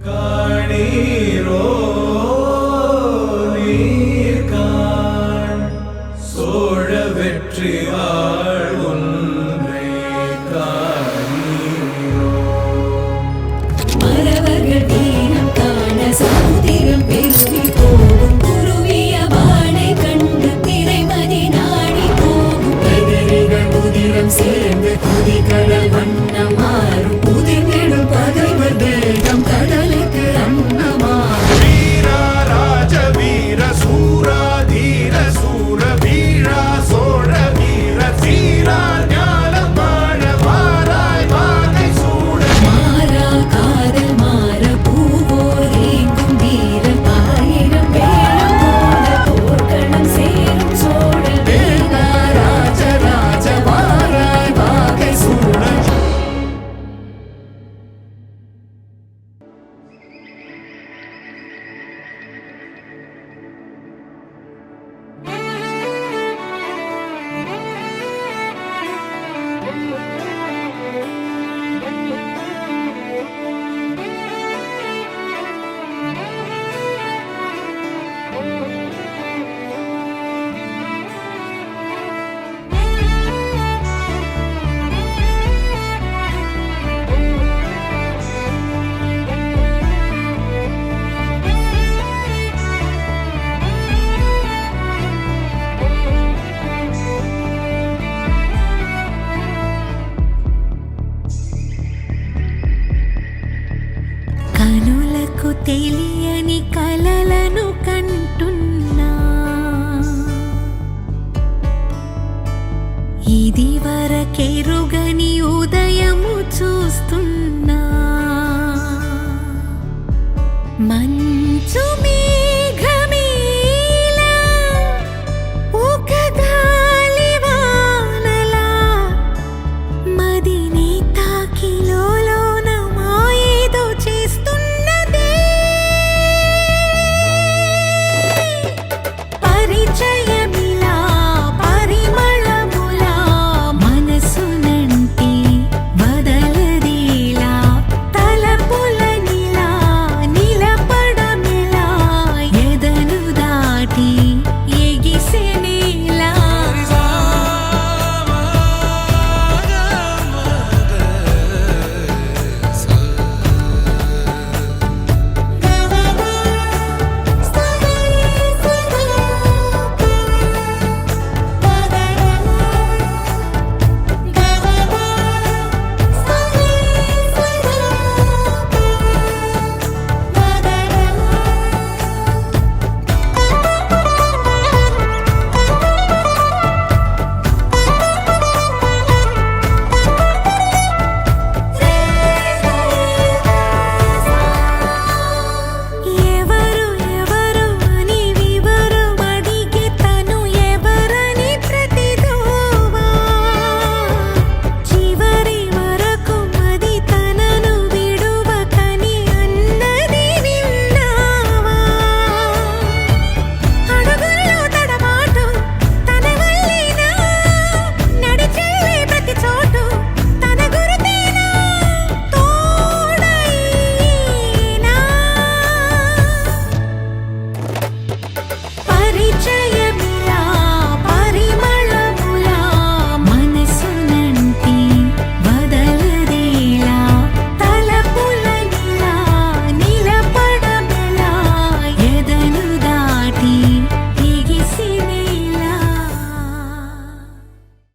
காணீரோ நீர்காண் சோழ வெற்றி வாழ் ஒன்றை காணீரோ. மறவர்கள் தீனம் காண சமுதிரம் பெருகி போகும் குருவிய வானை கண்டு திரைமதி நாடி போகும் எதிரிகள் உதிரம் சேர்ந்து குதிகடல் வண்ணம் மாறும் உதிர்ந்திடும் பகைவர் தேகம் கடலுக்கு அன்னமாகும். வீரா ராஜ வீர சூரா தீர சூர வீரா சோழ வீர சீரா ஞானம் வாழ வாராய் வாகை சூட. மாறா காதல் மாற பூவோர் ஏங்கும் வீரன் ஆயிரம் வேலம் போல போர்க்களம் சேரும் சோழன் வேலா ராஜ ராஜ வாராய் வாகை சூட. కనులకు తెలియని కలలను కంటున్నా ఇది వరకెరుగని ఉదయము చూస్తున్నా మంచు మీద